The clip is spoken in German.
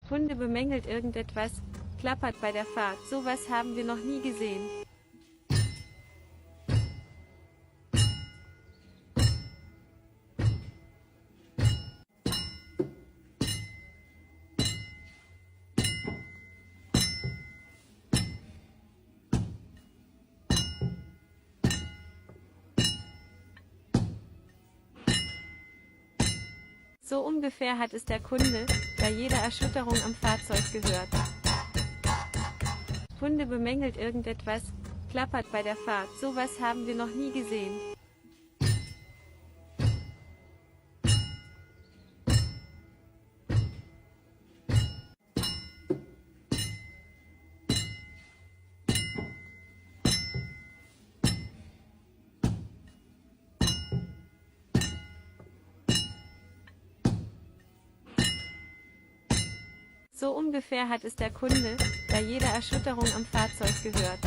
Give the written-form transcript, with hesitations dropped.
Kunde bemängelt irgendetwas, klappert bei der Fahrt. Sowas haben wir noch nie gesehen. So ungefähr hat es der Kunde bei jeder Erschütterung am Fahrzeug gehört. Kunde bemängelt irgendetwas, klappert bei der Fahrt. Sowas haben wir noch nie gesehen. So ungefähr hat es der Kunde bei jeder Erschütterung am Fahrzeug gehört.